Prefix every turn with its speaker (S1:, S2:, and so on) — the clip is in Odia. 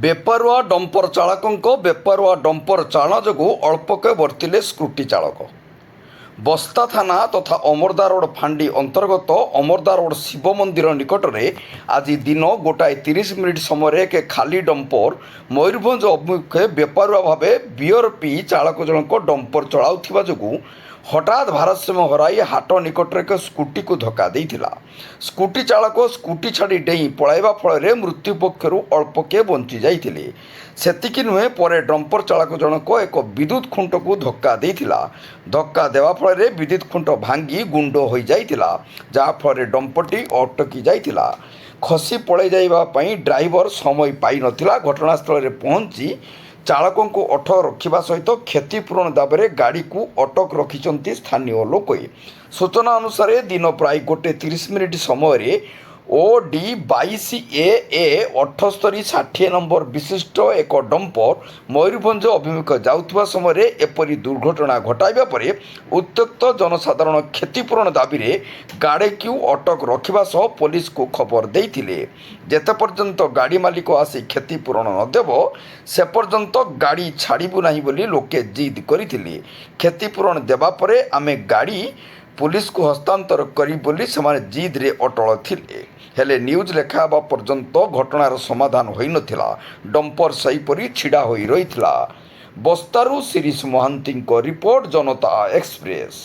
S1: ବେପରୁଆ ଡମ୍ପର ଚାଳକଙ୍କ ବେପରୁଆ ଡମ୍ପର ଚାଳନା ଯୋଗୁଁ ଅଳ୍ପକେ ବର୍ତ୍ତିଲେ ସ୍କୁଟି ଚାଳକ। ବସ୍ତା ଥାନା ତଥା ଅମରଦା ରୋଡ଼ ଫାଣ୍ଡି ଅନ୍ତର୍ଗତ ଅମରଦା ରୋଡ଼ ଶିବ ମନ୍ଦିର ନିକଟରେ ଆଜି ଦିନ 1:30 ସମୟରେ ଏକ ଖାଲି ଡମ୍ପର ମୟୂରଭଞ୍ଜ ଅଭିମୁଖେ ବେପରୁଆ ଭାବେ ବିୟର ପିଇ ଚାଳକ ଜଣକ ଡମ୍ପର ଚଳାଉଥିବା ଯୋଗୁଁ ହଠାତ୍ ଭାରସାମ୍ୟ ହରାଇ ହାଟ ନିକଟରେ ଏକ ସ୍କୁଟିକୁ ଧକ୍କା ଦେଇଥିଲା। ସ୍କୁଟି ଚାଳକ ସ୍କୁଟି ଛାଡ଼ି ଡେଇଁ ପଳାଇବା ଫଳରେ ମୃତ୍ୟୁ ପକ୍ଷରୁ ଅଳ୍ପକେ ବଞ୍ଚି ଯାଇଥିଲେ। ସେତିକି ନୁହେଁ, ପରେ ଡମ୍ପର ଚାଳକ ଜଣକ ଏକ ବିଦ୍ୟୁତ୍ ଖୁଣ୍ଟକୁ ଧକ୍କା ଦେଇଥିଲା। ଧକ୍କା ଦେବା ଫଳରେ ବିଦ୍ୟୁତ୍ ଖୁଣ୍ଟ ଭାଙ୍ଗି ଗୁଣ୍ଡ ହୋଇଯାଇଥିଲା, ଯାହାଫଳରେ ଡମ୍ପରଟି ଅଟକି ଯାଇଥିଲା। ଖସି ପଳାଇ ଯାଇବା ପାଇଁ ଡ୍ରାଇଭର ସମୟ ପାଇନଥିଲା। ଘଟଣାସ୍ଥଳରେ ପହଞ୍ଚି ଚାଳକଙ୍କୁ ଅଟକ ରଖିବା ସହିତ କ୍ଷତିପୂରଣ ଦାବିରେ ଗାଡ଼ିକୁ ଅଟକ ରଖିଛନ୍ତି ସ୍ଥାନୀୟ ଲୋକେ। ସୂଚନା ଅନୁସାରେ ଦିନ ପ୍ରାୟ 1:30 ସମୟରେ OD-22AA 7860 ନମ୍ବର ବିଶିଷ୍ଟ ଏକ ଡମ୍ପର ମୟୂରଭଞ୍ଜ ଅଭିମୁଖେ ଯାଉଥିବା ସମୟରେ ଏପରି ଦୁର୍ଘଟଣା ଘଟାଇବା ପରେ ଉତ୍ତ୍ୟକ୍ତ ଜନସାଧାରଣ କ୍ଷତିପୂରଣ ଦାବିରେ ଗାଡ଼ିକୁ ଅଟକ ରଖିବା ସହ ପୋଲିସକୁ ଖବର ଦେଇଥିଲେ। ଯେତେ ପର୍ଯ୍ୟନ୍ତ ଗାଡ଼ି ମାଲିକ ଆସି କ୍ଷତିପୂରଣ ନ ଦେବ ସେ ପର୍ଯ୍ୟନ୍ତ ଗାଡ଼ି ଛାଡ଼ିବୁ ନାହିଁ ବୋଲି ଲୋକେ ଜିଦ୍ କରିଥିଲେ। କ୍ଷତିପୂରଣ ଦେବା ପରେ ଆମେ ଗାଡ଼ି ପୁଲିସକୁ ହସ୍ତାନ୍ତର କରି ବୋଲି ସେମାନେ ଜିଦ୍ରେ ଅଟଳ ଥିଲେ। ହେଲେ ନ୍ୟୁଜ୍ ଲେଖା ହେବା ପର୍ଯ୍ୟନ୍ତ ଘଟଣାର ସମାଧାନ ହୋଇନଥିଲା। ଡମ୍ପର ସେହିପରି ଛିଡ଼ା ହୋଇ ରହିଥିଲା। ବସ୍ତାରୁ ଶିରିଷ ମହାନ୍ତିଙ୍କ ରିପୋର୍ଟ, ଜନତା ଏକ୍ସପ୍ରେସ୍।